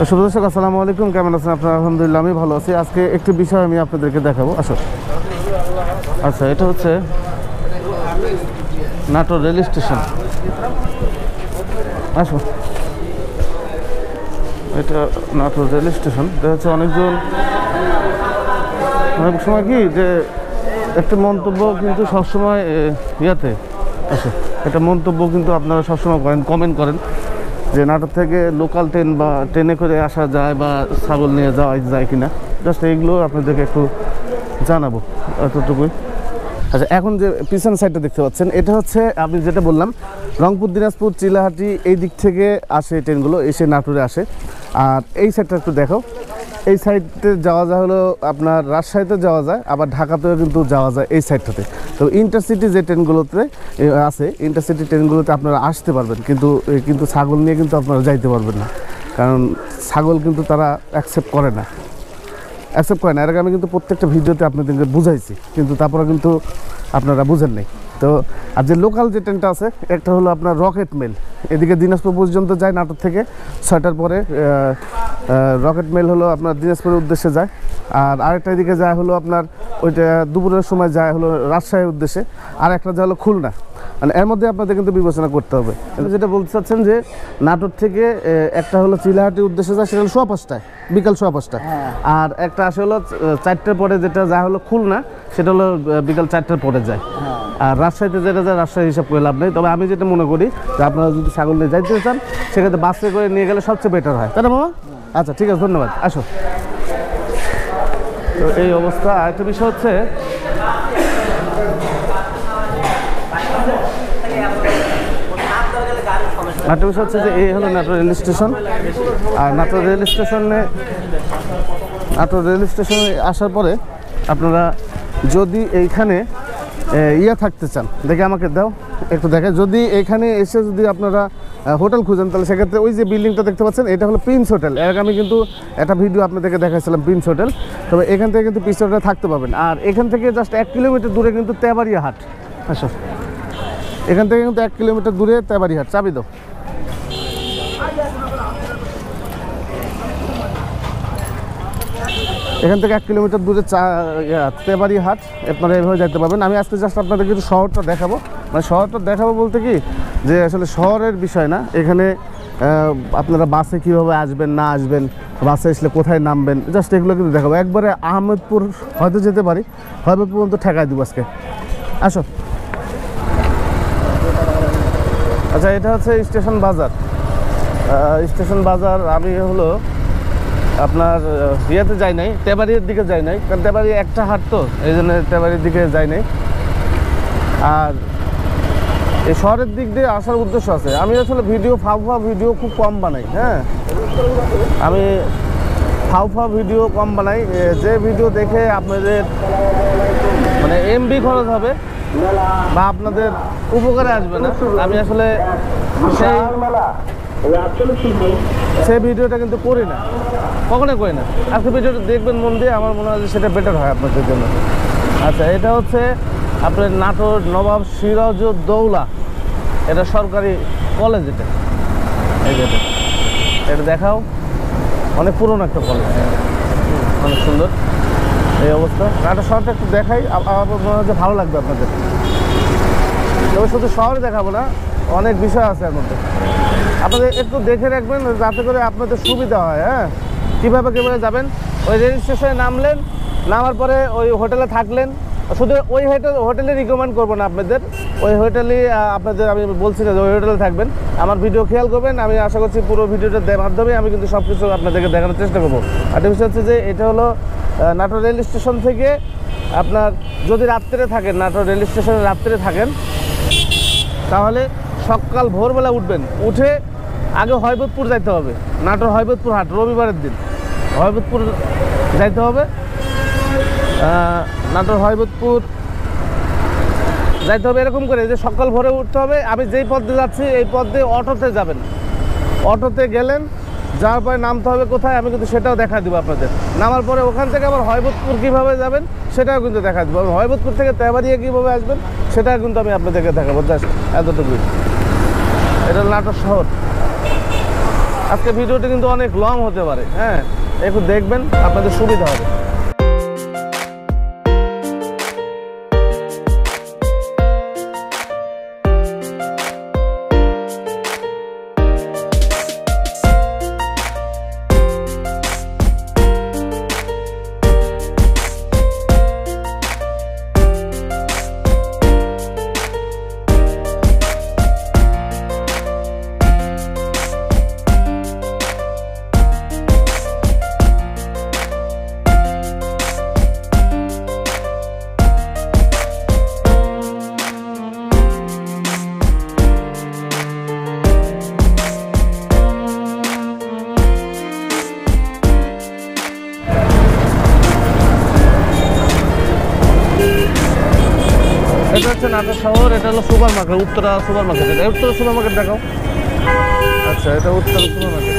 শুভ দর্শক আসসালামু আলাইকুম, কেমন আছেন আপনারা? আলহামদুলিল্লাহ আমি ভালো আছি। আজকে একটি বিষয় আমি আপনাদেরকে দেখাবো। আসো। আচ্ছা, এটা হচ্ছে নাটোর রেল স্টেশন। আসো, এটা নাটোর রেল স্টেশন। এটা হচ্ছে অনেকজন অনেক সময় কি যে একটা মন্তব্য কিন্তু সবসময় ইয়াতে আসো, এটা মন্তব্য কিন্তু আপনারা সবসময় করেন, কমেন্ট করেন যে নাটোর থেকে লোকাল ট্রেন বা ট্রেনে করে আসা যায় বা ছাগল নিয়ে যাওয়া যায় কিনা। জাস্ট এইগুলো আপনাদেরকে একটু জানাবো, এতটুকুই। আচ্ছা, এখন যে পিছন সাইডটা দেখতে পাচ্ছেন, এটা হচ্ছে আমি যেটা বললাম রংপুর, দিনাজপুর, চিলাহাটি এই দিক থেকে আসে ট্রেনগুলো, এসে নাটোরে আসে। আর এই সাইডটা একটু দেখো, এই সাইডে যাওয়া যায় হলো আপনার রাজশাহীতে যাওয়া যায়, আবার ঢাকাতেও কিন্তু যাওয়া যায় এই সাইডটাতে। তো ইন্টারসিটি যে ট্রেনগুলোতে আছে, ইন্টারসিটি ট্রেনগুলোতে আপনারা আসতে পারবেন, কিন্তু ছাগল নিয়ে কিন্তু আপনারা যাইতে পারবেন না, কারণ ছাগল কিন্তু তারা অ্যাকসেপ্ট করে না। এর আগে আমি কিন্তু প্রত্যেকটা ভিডিওতে আপনাদেরকে বুঝাইছি, কিন্তু তারপরে কিন্তু আপনারা বুঝেন নাই। তো আর যে লোকাল যে ট্রেনটা আছে, একটা হলো আপনার রকেট মেল, এদিকে দিনাজপুর পর্যন্ত যায় নাটোর থেকে 6টার পরে। রকেট মেল হলো আপনার দিনাজপুরের উদ্দেশ্যে যায়, আর আরেকটা এদিকে যায় হলো আপনার ওইটা দুপুরের সময় যায় হলো রাজশাহীর উদ্দেশ্যে, আর একটা যায় হলো খুলনা। মানে এর মধ্যে আপনাদের কিন্তু বিবেচনা করতে হবে। যেটা বলতে চাচ্ছেন যে নাটোর থেকে একটা হলো চিলাহাটির উদ্দেশ্যে যায়, সেটা হলো 5:15, বিকাল 5:15। আর একটা আসে হলো 4টার পরে, যেটা যা হলো খুলনা, সেটা হলো বিকাল 4টার পরে যায়। আর রাজশাহীতে যেটা যায় রাজশাহী হিসাব করে লাভ নেই। তবে আমি যেটা মনে করি যে আপনারা যদি ছাগল নিয়ে যাইতে চান, সেক্ষেত্রে বাসে করে নিয়ে গেলে সবচেয়ে বেটার হয়, তাই না মামা? আচ্ছা, ঠিক আছে, ধন্যবাদ। আসো। তো এই অবস্থা। আরেকটা বিষয় হচ্ছে যে এই হলো নাটোর রেল স্টেশন। আর নাটোর রেল স্টেশনে আসার পরে আপনারা যদি এইখানে থাকতে চান, দেখে আমাকে দাও একটু দেখে, যদি এইখানে এসে যদি আপনারা হোটেল খুঁজেন, তাহলে সেক্ষেত্রে ওই যে বিল্ডিংটা দেখতে পাচ্ছেন, এটা হলো প্রিন্স হোটেল। এর আগে আমি কিন্তু একটা ভিডিও আপনাদেরকে দেখাইছিলাম প্রিন্স হোটেল। তবে এখান থেকে কিন্তু প্রিন্স হোটেলে থাকতে পারবেন। আর এখান থেকে জাস্ট 1 কিলোমিটার দূরে কিন্তু তেবাড়িয়া হাট। আসো, এখান থেকে কিন্তু 1 কিলোমিটার দূরে তেবাড়িয়া হাট। চাবি দাও। এখান থেকে 1 কিলোমিটার দূরে তেবাড়ি হাট, আপনারা এভাবে যেতে পারবেন। আমি আজকে জাস্ট আপনাদেরকে একটু শহরটা দেখাবো। মানে শহরটা দেখাবো বলতে কি, যে আসলে শহরের বিষয় না, এখানে আপনারা বাসে কীভাবে আসবেন না আসবেন, বাসে আসলে কোথায় নামবেন, জাস্ট এগুলো কিন্তু দেখাবো। একবারে আহমেদপুর হয়তো যেতে পারি, আহমেদপুর পর্যন্ত ঠেকাই দেবো আজকে। আসো। আচ্ছা, এটা হচ্ছে স্টেশন বাজার। আমি হলো আপনার ইয়েতে যাই নাই, তেবাড়ির দিকে যাই নাই, কারণ তেবাড়ি একটা হাট, তো এই জন্য তেবাড়ির দিকে যাই নাই। আর এই শহরের দিক দিয়ে আসার উদ্দেশ্য আছে। আমি আসলে ভিডিও খুব কম বানাই। হ্যাঁ, আমি ভিডিও কম বানাই। যে ভিডিও দেখে আপনাদের মানে এমবি খরচ হবে বা আপনাদের উপকারে আসবে না, আমি আসলে সেই ভিডিওটা কিন্তু করি না, কখনোই করি না। আজকে ভিডিওটা দেখবেন মন দিয়ে, আমার মনে হয় যে সেটা বেটার হয় আপনাদের জন্য। আচ্ছা, এটা হচ্ছে আপনার নাটোর নবাব সিরাজউদ্দৌলা, এটা সরকারি কলেজ। এটা দেখাও, অনেক পুরনো একটা কলেজ, অনেক সুন্দর এই অবস্থা। নাটোর শহরটা একটু দেখাই, আমার মনে হয় যে ভালো লাগবে আপনাদের। তবে শুধু শহরে দেখাবো না, অনেক বিষয় আছে এর মধ্যে, আপনাদের একটু দেখে রাখবেন যাতে করে আপনাদের সুবিধা হয়। হ্যাঁ, কীভাবে যাবেন, ওই রেল স্টেশনে নামার পরে ওই হোটেলে থাকলেন। শুধু ওই হোটেলে রিকমেন্ড করবো না আপনাদের, ওই হোটেলেই আপনাদের আমি বলছি না যে ওই হোটেলে থাকবেন। আমার ভিডিও খেয়াল করবেন, আমি আশা করছি পুরো ভিডিওটার মাধ্যমে আমি কিন্তু সব কিছু আপনাদেরকে দেখানোর চেষ্টা করবো। আর বিষয় হচ্ছে যে এটা হলো নাটোর রেল স্টেশন থেকে আপনার যদি রাত্রে থাকেন, নাটোর রেল স্টেশনে রাত্রে থাকেন, তাহলে সকাল ভোরবেলা উঠবেন, উঠে আগে হয়বতপুর যাইতে হবে। নাটোর হয়বতপুর হাট, রবিবারের দিন হয়বতপুর যাইতে হবে। নাটোর হয়বতপুর যাইতে হবে এরকম করে যে সকাল ভোরে উঠতে হবে। আমি যেই পথ দিয়ে যাচ্ছি এই পথ দিয়ে অটোতে যাবেন, অটোতে গেলেন, যাওয়ার পরে নামতে হবে কোথায়, আমি কিন্তু সেটাও দেখা দেবো আপনাদের। নামার পরে ওখান থেকে আবার হয়বতপুর কীভাবে যাবেন সেটাও কিন্তু দেখা দেবো। হয়বতপুর থেকে তেবাড়িয়া কীভাবে আসবেন সেটাও কিন্তু আমি আপনাদেরকে দেখাবো। জাস্ট এতটুকুই। এটা নাটোর শহর। আজকে ভিডিওটি কিন্তু অনেক লং হতে পারে, হ্যাঁ, একটু দেখবেন, আপনাদের সুবিধা হবে। এটা হচ্ছে নাটোর শহর, এটা হলো super market, Uttara super market. এটা উত্তরা সুপার মার্কেট দেখাও। আচ্ছা, এটা উত্তরা সুপার মার্কেট।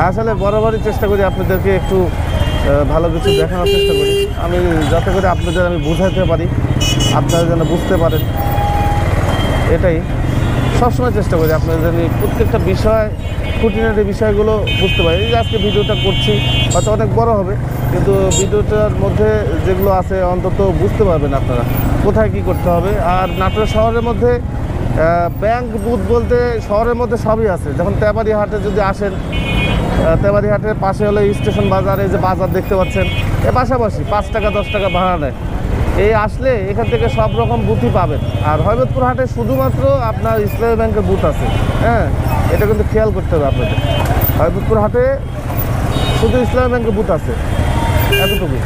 আসলে বরাবরই চেষ্টা করি আপনাদেরকে একটু ভালো কিছু দেখানোর চেষ্টা করি, আমি যাতে করে আপনাদের আমি বোঝাতে পারি, আপনারা যেন বুঝতে পারেন, এটাই সবসময় চেষ্টা করি আপনাদের যেন প্রত্যেকটা বিষয়, খুঁটিনাটি বিষয়গুলো বুঝতে পারি। এই যে আজকে ভিডিওটা করছি, হয়তো অনেক বড় হবে, কিন্তু ভিডিওটার মধ্যে যেগুলো আছে অন্তত বুঝতে পারবেন আপনারা কোথায় কি করতে হবে। আর নাটোর শহরের মধ্যে ব্যাংক বুথ বলতে শহরের মধ্যে সবই আছে। যখন তেবাড়ি হাটে যদি আসেন, তেবাড়ি হাটের পাশে হলো স্টেশন বাজার, এই যে বাজার দেখতে পাচ্ছেন, এর পাশাপাশি 5 টাকা 10 টাকা ভাড়া নেয়। এই আসলে এখান থেকে সব রকম বুথই পাবেন। আর হরবতপুর হাটে শুধুমাত্র আপনার ইসলামী ব্যাংকের বুথ আছে, হ্যাঁ, এটা কিন্তু খেয়াল করতে হবে আপনাদের। হরবতপুর হাটে শুধু ইসলামী ব্যাংকের বুথ আছে, এতটুকুই।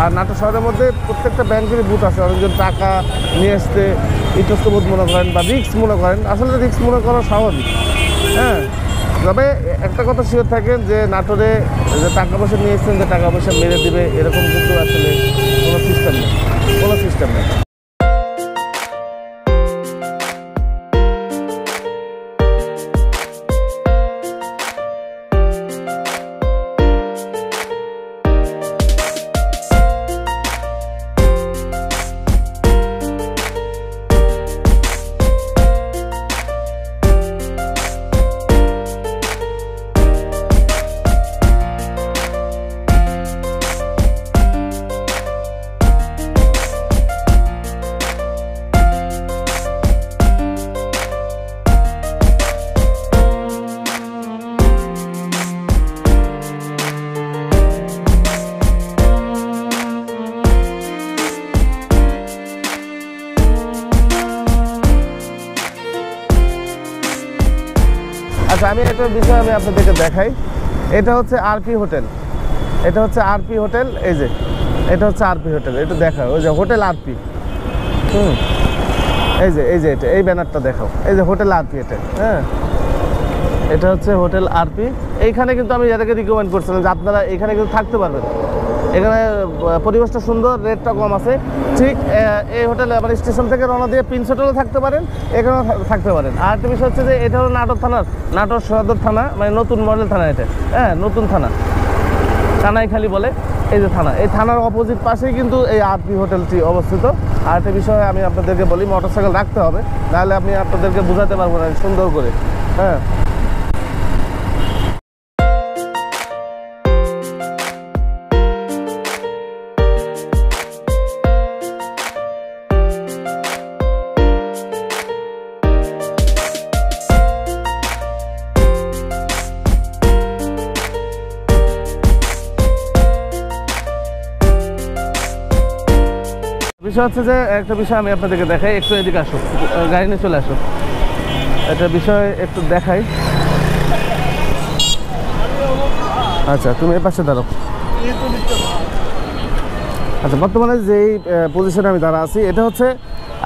আর নাটোর শহরের মধ্যে প্রত্যেকটা ব্যাংকেরই বুথ আছে। অনেকজন টাকা নিয়ে আসতে ইতস্ত বোধ মনে করেন বা রিস্ক মনে করেন, আসলে রিস্ক মনে করা স্বাভাবিক, হ্যাঁ। তবে একটা কথা শিওর থাকেন যে নাটোরে যে টাকা পয়সা নিয়ে এসছেন যে টাকা পয়সা মেরে দিবে, এরকম কিন্তু আসলে কোনো সিস্টেম নেই, কোনো সিস্টেম নেই। আচ্ছা, আমি একটা বিষয় আমি আপনাদেরকে দেখাই। এটা হচ্ছে আরপি হোটেল, এটা হচ্ছে আরপি হোটেল। এই যে এটা হচ্ছে আরপি হোটেল, এটা দেখাও, ওই যে হোটেল আরপি। এই যে এটা, এই ব্যানারটা দেখাও, এই যে হোটেল আরপি এটা, হ্যাঁ, এটা হচ্ছে হোটেল আরপি। এইখানে কিন্তু আমি এটাকে রিকমেন্ড করছিলাম যে আপনারা এখানে কিন্তু থাকতে পারবেন। এখানে পরিবেশটা সুন্দর, রেটটা কম আছে। ঠিক এই হোটেলে আবার স্টেশন থেকে রওনা দিয়ে প্রিন্স হোটেলে থাকতে পারেন, এখানেও থাকতে পারেন। আর একটা বিষয় হচ্ছে যে এটা হলো নাটোর থানার, নাটোর সদর থানা, মানে নতুন মডেল থানা এটা, হ্যাঁ, নতুন থানা, কানাইখালী বলে এই যে থানা। এই থানার অপোজিট পাশেই কিন্তু এই আরপি হোটেলটি অবস্থিত। আর একটা বিষয় আমি আপনাদেরকে বলি, মোটরসাইকেল রাখতে হবে, নাহলে আমি আপনাদেরকে বোঝাতে পারবো না সুন্দর করে, হ্যাঁ। বিষয় হচ্ছে যে একটা বিষয় আমি আপনাদেরকে দেখাই, একটু এদিকে আসো, গাড়ি নিয়ে চলে আসো, একটা বিষয় একটু দেখাই। আচ্ছা, তুমি এর পাশে দাঁড়াও। আচ্ছা, বর্তমানে যেই পজিশনে আমি দাঁড়া আছি, এটা হচ্ছে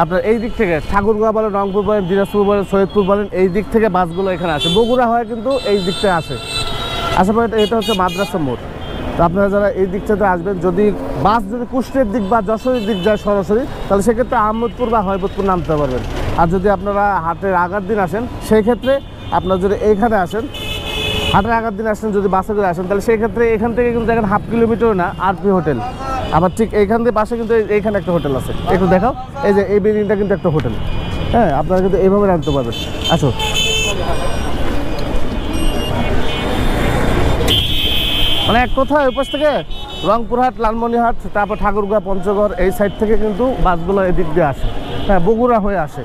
আপনার এই দিক থেকে ঠাকুরগাঁও বলেন, রংপুর বলেন, দিনাজপুর বলেন, সৈয়দপুর বলেন, এই দিক থেকে বাসগুলো এখানে আসে। বগুড়া হয় কিন্তু এই দিকটায় আসে। আসার পরে এটা হচ্ছে মাদ্রাসা মোড়। তো আপনারা যারা এই দিক থেকে আসবেন, যদি বাস যদি কুষ্টিয়ার দিক বা যশোরের দিক যায় সরাসরি, তাহলে সেক্ষেত্রে আহমদপুর বা হরবতপুর নামতে পারবেন। আর যদি আপনারা হাটের আগার দিন আসেন, সেই ক্ষেত্রে আপনারা যদি এইখানে আসেন, হাটের আগার দিন আসেন, যদি বাসে করে আসেন, তাহলে সেই ক্ষেত্রে এখান থেকে কিন্তু দেখেন 1/2 কিলোমিটার না আরপি হোটেল। আবার ঠিক এইখান থেকে পাশে কিন্তু এইখানে একটা হোটেল আছে, একটু দেখাও। এই যে এই বিল্ডিংটা কিন্তু একটা হোটেল, হ্যাঁ, আপনারা কিন্তু এইভাবে রাখতে পারবেন। আসো, মানে এক কোথায় ওই পাশ থেকে রংপুরহাট, লালমনিরহাট, তারপর ঠাকুরগাঁও, পঞ্চগড় এই সাইড থেকে কিন্তু বাসগুলো এদিক দিয়ে আসে। হ্যাঁ, বগুড়া হয়ে আসে।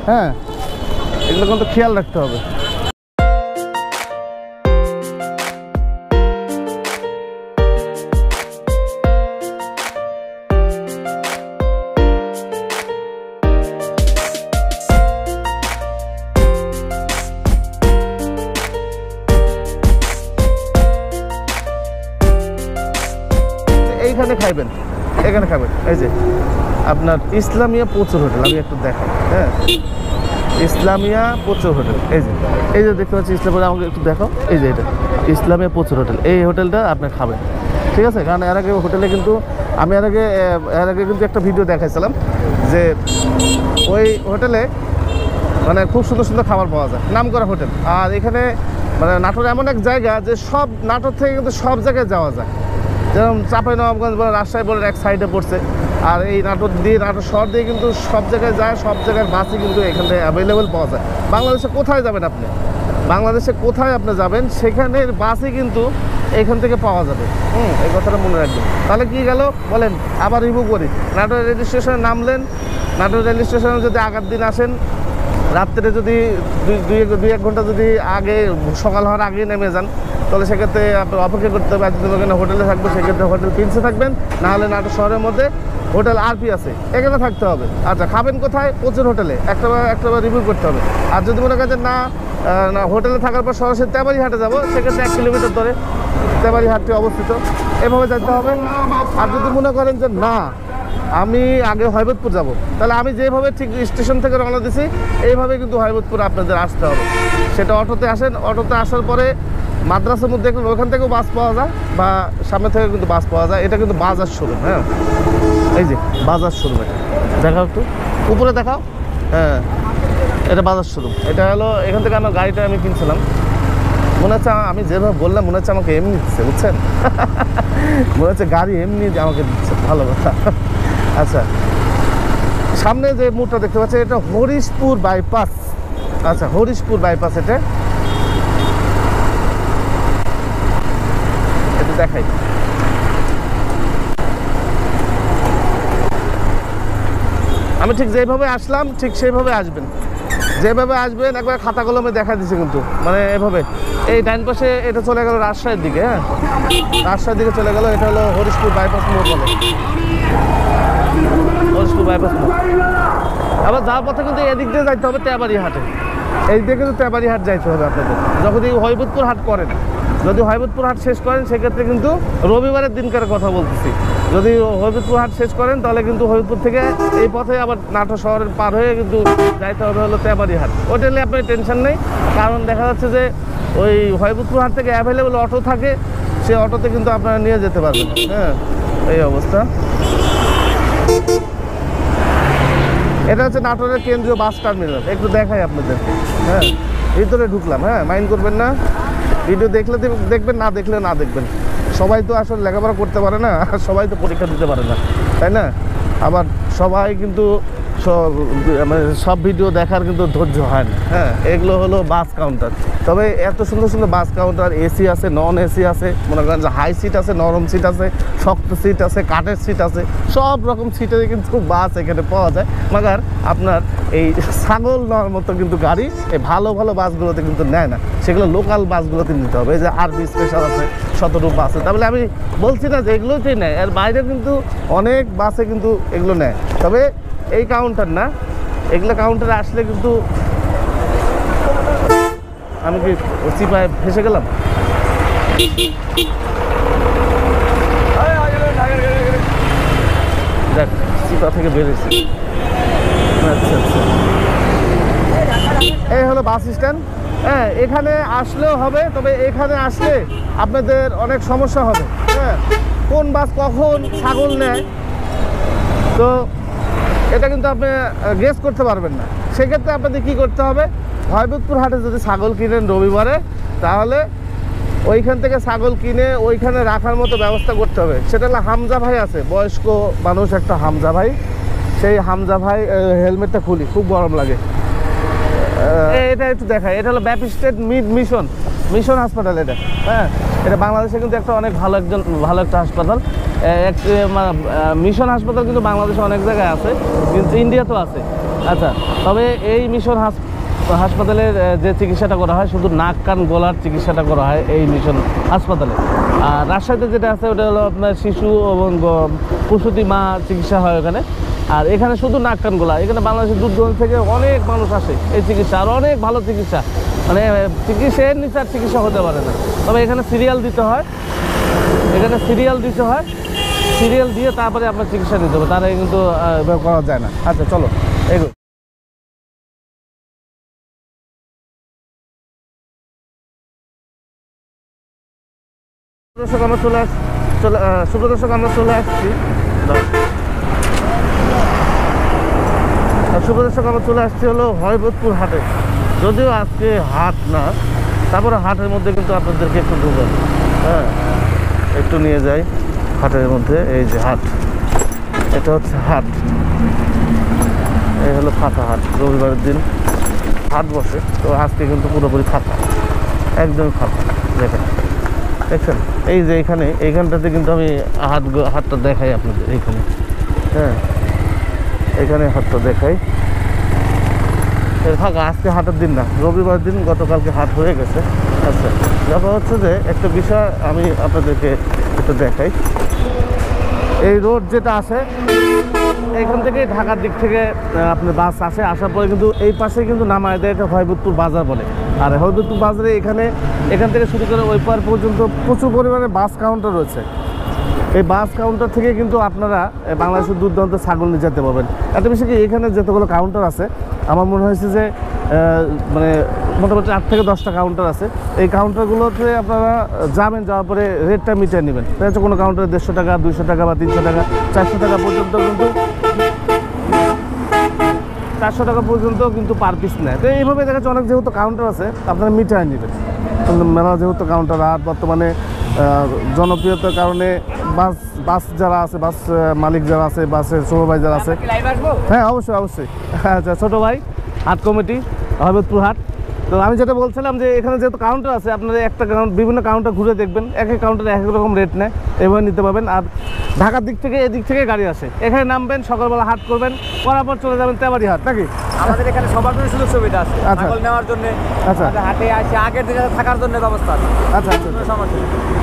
হ্যাঁ, এগুলো কিন্তু খেয়াল রাখতে হবে। এইখানে খাইবেন, এখানে খাবেন। এই যে আপনার ইসলামিয়া প্রচুর হোটেল, আমি একটু দেখাই। হ্যাঁ, ইসলামিয়া প্রচুর হোটেল। এই যে দেখতে পাচ্ছি ইসলামিয়া, আমাকে একটু দেখো। এই যে এটা ইসলামিয়া প্রচুর হোটেল, এই হোটেলটা আপনি খাবেন। ঠিক আছে, কারণ এর আগে হোটেলে কিন্তু আমি এর আগে কিন্তু একটা ভিডিও দেখাইছিলাম যে ওই হোটেলে মানে খুব সুন্দর সুন্দর খাবার পাওয়া যায়, নাম করা হোটেল। আর এখানে মানে নাটোর এমন এক জায়গা যে সব নাটোর থেকে কিন্তু সব জায়গায় যাওয়া যায়। যেমন চাঁপাইনবাবগঞ্জ বলেন, রাজশাহী বলেন, এক সাইডে পড়ছে। আর এই নাটোর শহর দিয়ে কিন্তু সব জায়গায় যায়, সব জায়গার বাসই কিন্তু এখান থেকে অ্যাভেলেবেল পাওয়া যায়। বাংলাদেশে কোথায় যাবেন আপনি, বাংলাদেশে কোথায় আপনি যাবেন সেখানের বাসই কিন্তু এখান থেকে পাওয়া যাবে। এই কথাটা মনে রাখবেন। তাহলে কি গেল বলেন, আবার রিভিউ করি। নাটোর রেল স্টেশনে নামলেন, নাটোর রেল স্টেশনে যদি আগার দিন আসেন, রাত্রে যদি দুই এক ঘন্টা যদি আগে সকাল হওয়ার আগেই নেমে যান, তাহলে সেক্ষেত্রে আপনার অপেক্ষা করতে হবে। একদিন ওখানে হোটেলে থাকবে, সেক্ষেত্রে হোটেল প্রিন্সে থাকবেন, নাহলে নাটোর শহরের মধ্যে হোটেল আরপি আছে, এখানে থাকতে হবে। আচ্ছা, খাবেন কোথায়? প্রচুর হোটেলে, একটাবার রিভিউ করতে হবে। আর যদি মনে করেন না হোটেলে থাকার পর সরাসরি তেবাড়িহাটে যাবো, সেক্ষেত্রে 1 কিলোমিটার ধরে তেবাড়িহাটটি অবস্থিত, এভাবে যেতে হবে। আর যদি মনে করেন যে না আমি আগে হয়বতপুর যাব, তাহলে আমি যেভাবে ঠিক স্টেশন থেকে রওনা দিছি এইভাবে কিন্তু হয়বতপুর আপনাদের আসতে হবে। সেটা অটোতে আসেন, অটোতে আসার পরে মাদ্রাসার মধ্যে দেখুন ওখান থেকেও বাস পাওয়া যায়, বা সামনে থেকে কিন্তু বাস পাওয়া যায়। এটা কিন্তু বাজার শোরুম। হ্যাঁ, এই যে বাজার শোরুম, এটা দেখাও একটু উপরে দেখাও। হ্যাঁ, এটা বাজার শোরুম। এটা হলো এখান থেকে আমার গাড়িটা আমি কিনছিলাম। মনে হচ্ছে আমি যেভাবে বললাম মনে হচ্ছে আমাকে এমনি দিচ্ছে, বুঝছেন? মনে হচ্ছে গাড়ি এমনি আমাকে দিচ্ছে, ভালো কথা। আচ্ছা, সামনে যে মোড়টা দেখতে পাচ্ছেন এটা হরিশপুর বাইপাস। আচ্ছা, হরিশপুর বাইপাস, এটা দেখাই। আমি ঠিক যেভাবে আসলাম ঠিক সেইভাবে আসবেন, যেভাবে আসবেন একবার খাতা কলমে দেখা দিচ্ছে কিন্তু, মানে এভাবে। এই ডাইন পাশে এটা চলে গেল রাজশাহীর দিকে। হ্যাঁ, রাজশাহীর দিকে চলে গেল। এটা হলো হরিশপুর বাইপাস মোড় বলে, হরিশপুর বাইপাস মোড়। আবার যাওয়ার পথে কিন্তু এদিক দিয়ে যাইতে হবে তেবাড়িহাটে, এই দিকে কিন্তু তেবাড়িহাট যাইতে হবে আপনাদের যখন এই হয়বতপুর হাট করেন। যদি হয়বতপুর হাট শেষ করেন সেক্ষেত্রে কিন্তু রবিবারের দিনকার কথা বলতেছি, যদি হয়বতপুর হাট শেষ করেন তাহলে কিন্তু হয়বতপুর থেকে এই পথে আবার নাটোর শহরের পার হয়ে কিন্তু যাইতে হবে হলো তেবাড়িহাট। ওইটা নিয়ে আপনার টেনশন নেই, কারণ দেখা যাচ্ছে যে ওই হয়বতপুর হাট থেকে অ্যাভেলেবেল অটো থাকে, সেই অটোতে কিন্তু আপনারা নিয়ে যেতে পারবেন। হ্যাঁ, এই অবস্থা। এটা হচ্ছে নাটোরের কেন্দ্রীয় বাস টার্মিনাল, একটু দেখাই আপনাদেরকে। হ্যাঁ, ভিতরে ঢুকলাম। হ্যাঁ, মাইন্ড করবেন না, ভিডিও দেখলে দেখবেন, না দেখলে না দেখবেন। সবাই তো আসলে লেখাপড়া করতে পারে না, সবাই তো পরীক্ষা দিতে পারে না, তাই না? আবার সবাই কিন্তু সব ভিডিও দেখার কিন্তু ধৈর্য হয় না। হ্যাঁ, এগুলো হলো বাস কাউন্টার। তবে এত সুন্দর সুন্দর বাস কাউন্টার, এসি আছে, নন এসি আছে, মনে করেন যে হাই সিট আছে, নরম সিট আছে, শক্ত সিট আছে, কাঠের সিট আছে, সব রকম সিটের কিন্তু বাস এখানে পাওয়া যায়। মাগার আপনার এই ছাগল নেওয়ার মতো কিন্তু গাড়ি এই ভালো ভালো বাসগুলোতে কিন্তু নেয় না, সেগুলো লোকাল বাসগুলোতে নিতে হবে। এই যে আরবি স্পেশাল আছে, শতরূপ বাস আছে। তাহলে আমি বলছি না যে এগুলোতেই নেয়, এর বাইরে কিন্তু অনেক বাসে কিন্তু এগুলো নেয়। তবে এই কাউন্টার না, এগুলো কাউন্টারে আসলে কিন্তু আমি কি চিপায় ফেসে গেলাম। দেখ, চিপা থেকে বেরিয়েছি। আচ্ছা আচ্ছা, এই হলো বাস স্ট্যান্ড। হ্যাঁ, এখানে আসলেও হবে, তবে এখানে আসলে আপনাদের অনেক সমস্যা হবে। হ্যাঁ, কোন বাস কখন ছাগল নেয় তো এটা কিন্তু আপনি গেস করতে পারবেন না। সেক্ষেত্রে আপনাদের কি করতে হবে, হয়বতপুর হাটে যদি ছাগল কিনেন রবিবারে, তাহলে ওইখান থেকে ছাগল কিনে ওইখানে রাখার মতো ব্যবস্থা করতে হবে। সেটা হলো হামজা ভাই আছে, বয়স্ক মানুষ একটা হামজা ভাই। সেই হামজা ভাই হেলমেটটা খুলি, খুব গরম লাগে। এটা একটু দেখায়, এটা হলো ব্যাপস্টেড মিড মিশন মিশন হাসপাতাল এটা, হ্যাঁ এটা বাংলাদেশে কিন্তু একটা অনেক ভালো একটা হাসপাতাল। মিশন হাসপাতাল কিন্তু বাংলাদেশে অনেক জায়গায় আছে, কিন্তু ইন্ডিয়াতেও আছে। আচ্ছা, তবে এই মিশন হাসপাতালের যে চিকিৎসাটা করা হয় শুধু নাক কান গলার চিকিৎসাটা করা হয় এই মিশন হাসপাতালে। আর রাজশাহীতে যেটা আছে ওটা হলো আপনার শিশু এবং প্রসূতি মা চিকিৎসা হয় ওখানে। আর এখানে শুধু নাক কান গলা। এখানে বাংলাদেশের দূর দূরান্ত থেকে অনেক মানুষ আসে এই চিকিৎসা, আর অনেক ভালো চিকিৎসা, মানে চিকিৎসার নিচে আর চিকিৎসা হতে পারে না। তবে এখানে সিরিয়াল দিতে হয়, সিরিয়াল দিয়ে তারপরে আপনার চিকিৎসা নিতে হবে, তারা কিন্তু করা যায় না। আচ্ছা চলো এগুলো দর্শক আমরা চলে আসছি হলো হরিবোধপুর হাটে। যদিও আজকে হাট না, তারপরে হাটের মধ্যে কিন্তু আপনাদেরকে একটু ঢুকাবো, হ্যাঁ একটু নিয়ে যাই হাটের মধ্যে। এই যে হাট, এটা হচ্ছে হাট, এই হলো ফাঁকা হাট। রবিবারের দিন হাট বসে, তো আজকে কিন্তু পুরোপুরি ফাঁকা, একদমই ফাঁকা। দেখছেন এই যে এইখানটাতে কিন্তু আমি হাটটা দেখাই আপনাদের এইখানে, হ্যাঁ এখানে হাটটা দেখাই ফাঁকা। আজকে হাটের দিন না, রবিবার দিন, গতকালকে হাট হয়ে গেছে। আচ্ছা, ব্যাপার হচ্ছে যে একটা বিষয় আমি আপনাদেরকে একটু দেখাই। এই রোড যেটা আছে এখান থেকে ঢাকার দিক থেকে আপনার বাস আসে, আসার পরে কিন্তু এই পাশে কিন্তু নামায় দেয়, এটা হরিবোধপুর বাজার বলে। আর হরিবোধপুর বাজারে এখান থেকে শুরু করে ওই পার পর্যন্ত প্রচুর পরিমাণে বাস কাউন্টার রয়েছে। এই বাস কাউন্টার থেকে কিন্তু আপনারা বাংলাদেশের দূর দূরান্তে ছাগল নিয়ে যেতে পারবেন। এত বেশি কি এখানে যতগুলো কাউন্টার আছে আমার মনে হয়েছে যে মানে মোটামুটি 8 থেকে 10টা কাউন্টার আছে। এই কাউন্টারগুলোতে আপনারা যাওয়ার পরে রেটটা মিটিয়ে নেবেন। দেখা যাচ্ছে কোনো কাউন্টারে 150 টাকা, 200 টাকা বা 300 টাকা, 400 টাকা পর্যন্ত কিন্তু 400 টাকা পর্যন্ত কিন্তু পার পিস নেয়। তো এইভাবে দেখা যাচ্ছে অনেক যেহেতু কাউন্টার আছে আপনারা মিটিয়ে নেবেন। মেলা যেহেতু কাউন্টার, আর বর্তমানে জনপ্রিয়তার কারণে বাস যারা আছে, বাস মালিক যারা আছে, বাসের সুপারভাইজার আছে, হ্যাঁ অবশ্যই। আচ্ছা ছোটো ভাই, হাট কমিটি হরিবোধপুর হাট। তো আমি যেটা বলছিলাম যে এখানে যেহেতু কাউন্টার আছে, আপনারা বিভিন্ন কাউন্টার ঘুরে দেখবেন, এক কাউন্টারে এক রকম রেট নেয়, এভাবে নিতে পারবেন। আর ঢাকার দিক থেকে এদিক থেকে গাড়ি আসে, এখানে নামবেন, সকালবেলা হাট করবেন, করার পর চলে যাবেন তেবাড়ি হাট, নাকি? আমাদের এখানে সবার জন্য সুযোগ সুবিধা আছে, ছাগল নেওয়ার জন্য। আচ্ছা, হাটে আসে আগের দিনে থাকার জন্য ব্যবস্থা আছে। আচ্ছা,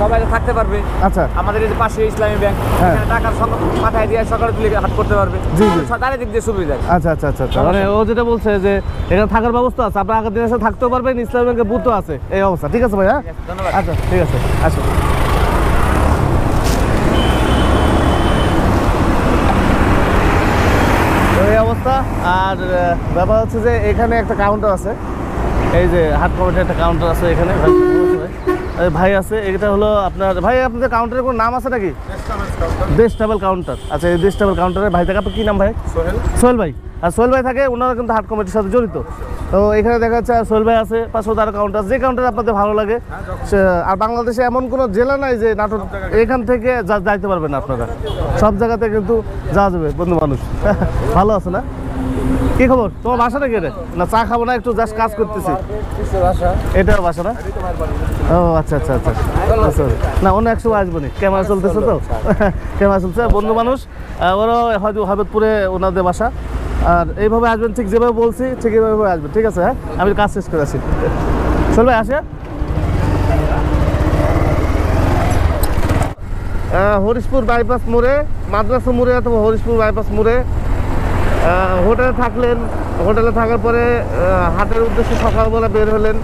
সবাই থাকতে পারবে। আচ্ছা, আমাদের এই যে পাশে ইসলামী ব্যাংক, এখানে টাকার পাঠায় দিয়ে সকালে তুলে হাট করতে পারবে। চারিদিক দিয়ে সুবিধা। আচ্ছা, মানে ও যেটা বলছে যে এখানে থাকার ব্যবস্থা আছে, আপনার আগের দিন এসে থাকতেও পারবেন, ইসলামী ব্যাংকের বুথও আছে, এই অবস্থা। ঠিক আছে ভাই, হ্যাঁ ধন্যবাদ। আচ্ছা ঠিক আছে, আচ্ছা এই অবস্থা। আর ব্যাপার হচ্ছে যে এখানে একটা কাউন্টার আছে, এই যে হাট কমিটির একটা কাউন্টার আছে এখানে। ভাই আছে, এটা হলো আপনাদের কাউন্টারের কোনো নাম আছে নাকি? দেশ ট্রাভেল কাউন্টার। আচ্ছা, এই দেশ ট্রাভেল কাউন্টারে ভাই থাকে, আপনার কী নাম ভাই? সোহেল ভাই। আর সোহেল ভাই থাকে, ওনারা কিন্তু হাট কমিটির সাথে জড়িত। তো এখানে দেখা যাচ্ছে সোহেল ভাই আছে, পাশে তার কাউন্টার, যে কাউন্টারে আপনাদের ভালো লাগে। আর বাংলাদেশে এমন কোনো জেলা নাই যে নাটোর এখান থেকে যাইতে পারবেন আপনারা, সব জায়গাতে কিন্তু যাওয়া যাবে। বন্ধু মানুষ ভালো আছে না? কি খবর? তোমার বাসাটা কে রে? না চা খাবো না, একটু জাস্ট কাজ করতেছি। এটাও বাসা না? ও আচ্ছা, না অন্য একশো আসবো নি, ক্যামেরা চলতেছে তো, ক্যামেরা চলছে। বন্ধু মানুষ, ওরাও হয়তো হরিবোধপুরে ওনাদের বাসা। আর এইভাবে আসবেন, ঠিক যেভাবে বলছি ঠিক এইভাবে আসবেন, ঠিক আছে? হ্যাঁ, আমি কাজ শেষ করে আসি। চল ভাই, আসে হরিশপুর বাইপাস মোড়ে, মাদ্রাসা মোড়ে অথবা হরিশপুর বাইপাস মোড়ে হোটেলে থাকলেন। হোটেলে থাকার পরে হাটের উদ্দেশ্যে সকালবেলা বের হলেন,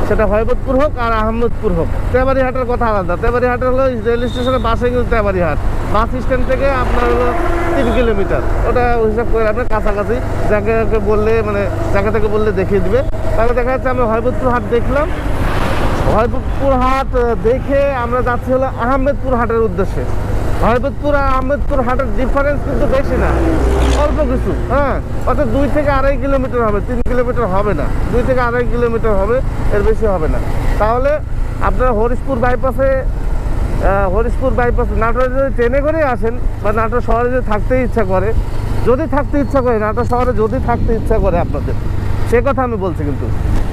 সেটা হরিবোধপুর হোক আর আহমেদপুর হোক। তেবাড়ি হাটের কথা আলাদা। তেবাড়ি হাটের হলো রেল স্টেশনের বাসে কিন্তু তেবাড়ি হাট, বাস স্ট্যান্ড থেকে আপনার হলো 3 কিলোমিটার। ওটা হিসাব করে আপনার কাছাকাছি, যাকে বললে মানে যাকে থেকে বললে দেখিয়ে দিবে। তাহলে দেখা যাচ্ছে আমি হরিবোধপুর হাট দেখলাম। হরিবোধপুর হাট দেখে আমরা যাচ্ছি হলো আহমেদপুর হাটের উদ্দেশ্যে। হরিবোধপুর আর আহমেদপুর হাটের ডিফারেন্স কিন্তু বেশি না, অল্প কিছু। হ্যাঁ, অর্থাৎ 2 থেকে 2.5 কিলোমিটার হবে, 3 কিলোমিটার হবে না, 2 থেকে 2.5 কিলোমিটার হবে, এর বেশি হবে না। তাহলে আপনারা হরিশপুর বাইপাসে নাটোরে যদি ট্রেনে করে আসেন বা নাটোর শহরে যদি থাকতে ইচ্ছা করে, নাটোর শহরে যদি থাকতে ইচ্ছা করে আপনাদের, সে কথা আমি বলছি। কিন্তু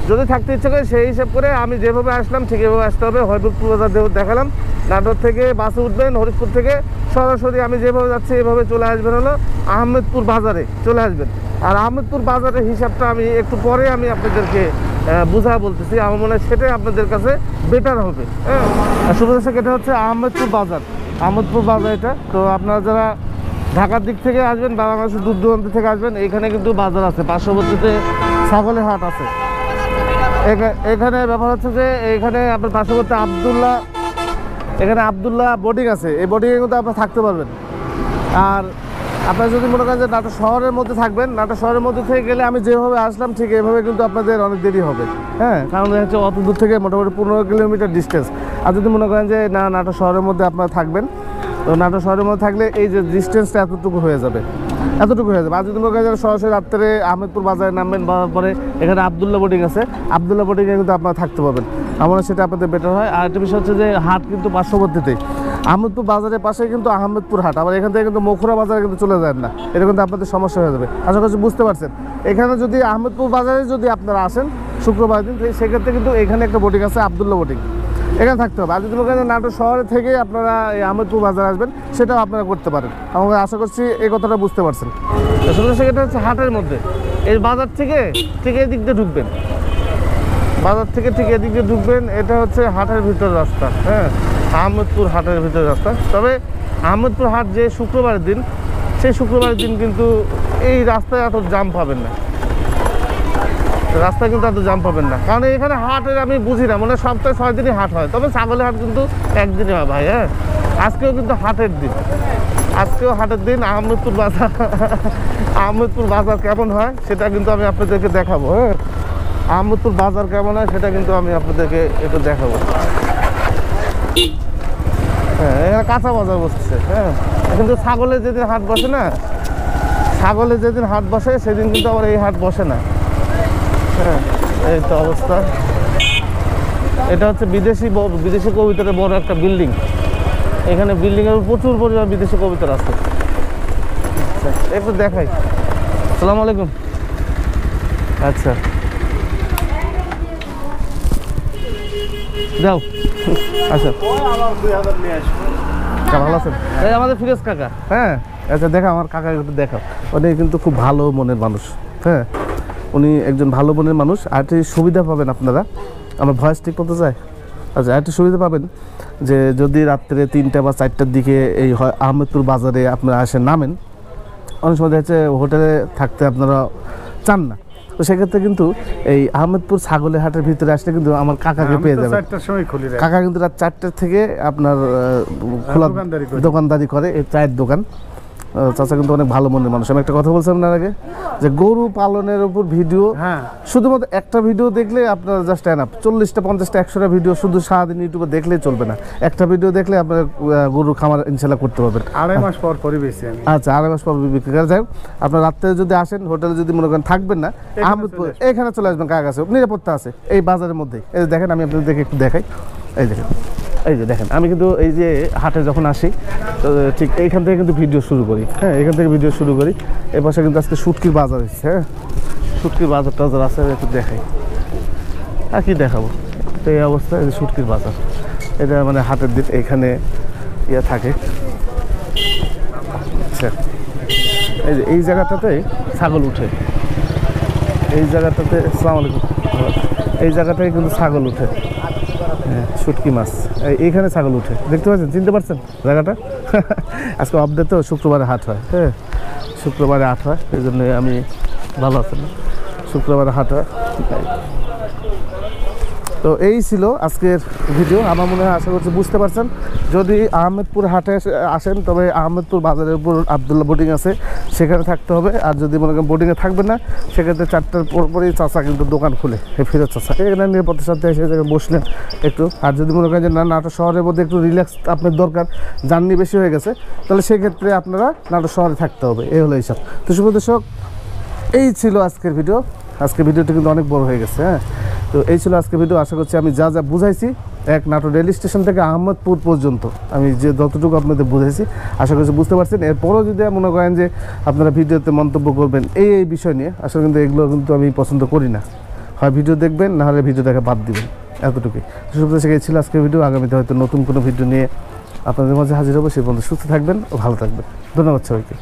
যদি থাকতে ইচ্ছে করে সেই হিসাব করে আমি যেভাবে আসলাম ঠিক এভাবে আসতে হবে। হরিপুর বাজার দেখালাম, নাটোর থেকে বাসে উঠবেন, হরিপুর থেকে সরাসরি আমি যেভাবে যাচ্ছি এভাবে চলে আসবেন হলো আহমেদপুর বাজারে চলে আসবেন। আর আহমেদপুর বাজারের হিসাবটা আমি একটু পরে আমি আপনাদেরকে বুঝা বলতেছি, আমার মনে হয় সেটাই আপনাদের কাছে বেটার হবে। হ্যাঁ, আর সুবিধা এটা হচ্ছে আহমেদপুর বাজার, আহমেদপুর বাজার এটা। তো আপনারা যারা ঢাকার দিক থেকে আসবেন বা বাংলাদেশের দূর দূরান্ত থেকে আসবেন, এইখানে কিন্তু বাজার আছে, পার্শ্ববর্তীতে ছাগলের হাট আছে। এখানে ব্যাপার হচ্ছে যে এখানে আপনার পার্শ্ববর্তী আবদুল্লাহ বোর্ডিং আছে, এই বোর্ডিংয়ে কিন্তু আপনারা থাকতে পারবেন। আর আপনারা যদি মনে করেন যে নাটোর শহরের মধ্যে থাকবেন, নাটোর শহরের মধ্যে থেকে গেলে আমি যেভাবে আসলাম ঠিক এভাবে কিন্তু আপনাদের অনেক দেরি হবে। হ্যাঁ, কারণ হচ্ছে অত দূর থেকে মোটামুটি 15 কিলোমিটার ডিস্টেন্স। আর যদি মনে করেন যে না নাটোর শহরের মধ্যে আপনারা থাকবেন, তো নাটোর শহরের মধ্যে থাকলে এই যে ডিস্টেন্সটা এতটুকু হয়ে যাবে। আর যদি মনে করেন সরাসরি রাত্রে আহমেদপুর বাজারে নামবেন, বা পরে এখানে আবদুল্লাহ বোর্ডিং আছে, আবদুল্লাহ বোর্ডিংয়ে কিন্তু আপনারা থাকতে পারবেন। আমার সেটা আপনাদের বেটার হয়। আর একটা বিষয় হচ্ছে যে হাট কিন্তু পার্শ্ববর্তীতেই, আহমেদপুর বাজারের পাশে কিন্তু আহমেদপুর হাট, আবার এখান থেকে কিন্তু মখুরা বাজারে কিন্তু চলে যায় না, এটা কিন্তু আপনাদের সমস্যা হয়ে যাবে। আশা করছি বুঝতে পারছেন। এখানে যদি আহমেদপুর বাজারে যদি আপনারা আসেন শুক্রবার দিন, সেক্ষেত্রে কিন্তু এখানে একটা বোর্ডিং আছে আবদুল্লাহ বোর্ডিং, এখানে থাকতে হবে। আর যদি মনে করেন নাটোর শহরে থেকে আপনারা এই আহমেদপুর বাজার আসবেন, সেটাও আপনারা করতে পারেন। আমাকে আশা করছি এই কথাটা বুঝতে পারছেন। সেটা হচ্ছে হাটের মধ্যে, এই বাজার থেকে ঠিক এদিক দিয়ে ঢুকবেন, বাজার থেকে ঠিক এদিক দিয়ে ঢুকবেন। এটা হচ্ছে হাটের ভিতর রাস্তা। হ্যাঁ, আহমেদপুর হাটের ভিতর রাস্তা। তবে আহমেদপুর হাট যে শুক্রবারের দিন, সেই শুক্রবারের দিন কিন্তু এই রাস্তায় এত জাম পাবেন না, রাস্তায় কিন্তু এত জাম পাবেন না। কারণ এখানে হাটের আমি বুঝি না, মানে সপ্তাহে 6 দিনই হাট হয়। তবে ছাগলের হাট কিন্তু একদিনই হয় ভাই। হ্যাঁ, আজকেও কিন্তু হাটের দিন, আজকেও হাটের দিন। আহমেদপুর বাজার কেমন হয় সেটা কিন্তু আমি আপনাদেরকে দেখাবো। হ্যাঁ, আহমেদপুর বাজার কেমন হয় সেটা কিন্তু আমি আপনাদেরকে একটু দেখাবো। হ্যাঁ, এখানে কাঁচা বাজার বসছে। হ্যাঁ, কিন্তু ছাগলের যেদিন হাট বসে না, ছাগলের যেদিন হাট বসে সেদিন কিন্তু আবার এই হাট বসে না। হ্যাঁ, এই তো অবস্থা। এটা হচ্ছে বিদেশি কবিতার বড় একটা বিল্ডিং। এখানে বিল্ডিংয়ের প্রচুর পরিমাণ বিদেশি কবিতার আছে। আচ্ছা, একটু দেখাই। আসসালামু আলাইকুম। আচ্ছা, যাও। আচ্ছা, ভালো আছেন? এই আমাদের ফিরোজ কাকা। হ্যাঁ, আচ্ছা, দেখা আমার কাকা একটু দেখাও। উনি কিন্তু খুব ভালো মনের মানুষ। হ্যাঁ, উনি একজন ভালো মনের মানুষ। আর একটি সুবিধা পাবেন আপনারা, আমার ভয়েস ঠিক মতো যায়। আচ্ছা, আরেকটি সুবিধা পাবেন যে যদি রাত্রে 3টা বা 4টার দিকে এই আহমেদপুর বাজারে আপনারা আসেন, নামেন, অনেক সময় দেখা যাচ্ছে হোটেলে থাকতে আপনারা চান না, তো সেক্ষেত্রে কিন্তু এই আহমেদপুর ছাগলের হাটের ভিতরে আসলে কিন্তু আমার কাকাকে পেয়ে যাবে। কাকা কিন্তু রাত 4টা থেকে আপনার খোলা দোকানদারি করে, এই চায়ের দোকান। চাচা কিন্তু অনেক ভালো মনের মানুষ। আমি একটা কথা বলছিলাম না আগে, যে গরু পালনের উপর ভিডিও, শুধুমাত্র একটা ভিডিও দেখলে আপনার জাস্ট এনাফ। 40টা 50টা 100টা ভিডিও শুধু সারাদিন ইউটিউবে দেখলেই চলবে না। একটা ভিডিও দেখলে আপনার গরু খামার ইনশাল্লাহ করতে পারবেন। 2.5 মাস পর বেশি। আচ্ছা, 2.5 মাস পর বিক্রি করে। যাই হোক, আপনার রাত্রে যদি আসেন, হোটেলে যদি মনে করেন থাকবেন না, আহমেদপুর এখানে চলে আসবেন। কার কাছে নিরাপত্তা আছে এই বাজারের মধ্যেই। এই যে দেখেন, আমি আপনাদেরকে একটু দেখাই। এই দেখেন, এই যে দেখেন, আমি কিন্তু এই যে হাটে যখন আসি, তো ঠিক এইখান থেকে কিন্তু ভিডিও শুরু করি। হ্যাঁ, এখান থেকে ভিডিও শুরু করি। এর পাশে কিন্তু আজকে শুটকির বাজার হচ্ছে। হ্যাঁ, শুটকির বাজার টাজার আছে, একটু দেখাই। আর কি দেখাবো, তো এই অবস্থা। এই যে শুটকির বাজার, এটা মানে হাটের দিন এখানে ইয়ে থাকে। আচ্ছা, এই যে এই জায়গাটাতেই ছাগল উঠে, এই জায়গাটাতে। আসসালামু আলাইকুম। এই জায়গাটায় কিন্তু ছাগল উঠে। হ্যাঁ, শুটকি মাছ এইখানে ছাগল উঠে, দেখতে পাচ্ছেন, চিনতে পারছেন জায়গাটা? আজকে আপডেট তো, শুক্রবারে হাট হয়। হ্যাঁ, শুক্রবারে হাট হয়, এই জন্য আমি ভালো আছেন, শুক্রবারে হাট হয়। তো এই ছিল আজকের ভিডিও। আমার মনে হয় আশা করছি বুঝতে পারছেন। যদি আহমেদপুর হাটে আসেন, তবে আহমেদপুর বাজারের উপর আবদুল্লাহ বোর্ডিং আছে, সেখানে থাকতে হবে। আর যদি মনে করেন বোর্ডিংয়ে থাকবেন না, সেক্ষেত্রে 4টার পরপরই চাচা কিন্তু দোকান খুলে, ফিরোজ চাচা। এখানে নিরাপত্তার সাথে এসে জায়গায় বসলেন একটু। আর যদি মনে করেন যে না, নাটোর শহরের মধ্যে একটু রিল্যাক্স আপনার দরকার, জার্নি বেশি হয়ে গেছে, তাহলে সেক্ষেত্রে আপনারা নাটোর শহরে থাকতে হবে। এই হলো এইসব। তো শুভ দর্শক, এই ছিল আজকের ভিডিও। আজকের ভিডিওটা কিন্তু অনেক বড় হয়ে গেছে। হ্যাঁ, তো এই ছিল আজকের ভিডিও। আশা করছি আমি যা যা বুঝাইছি, নাটোর রেল স্টেশন থেকে আহমেদপুর পর্যন্ত আমি যে যতটুকু আপনাদের বুঝাইছি, আশা করছি বুঝতে পারছেন। এরপরও যদি মনে করেন যে আপনারা ভিডিওতে মন্তব্য করবেন এই বিষয় নিয়ে, আসলে কিন্তু এগুলো কিন্তু আমি পছন্দ করি না। হয় ভিডিও দেখবেন, না হলে ভিডিও দেখা বাদ দিবেন, এতটুকুই। সুপ্রিয় দর্শক, এই ছিল আজকের ভিডিও। আগামীতে হয়তো নতুন কোনো ভিডিও নিয়ে আপনাদের মাঝে হাজির হবো। সেই পর্যন্ত সুস্থ থাকবেন ও ভালো থাকবেন। ধন্যবাদ সবাইকে।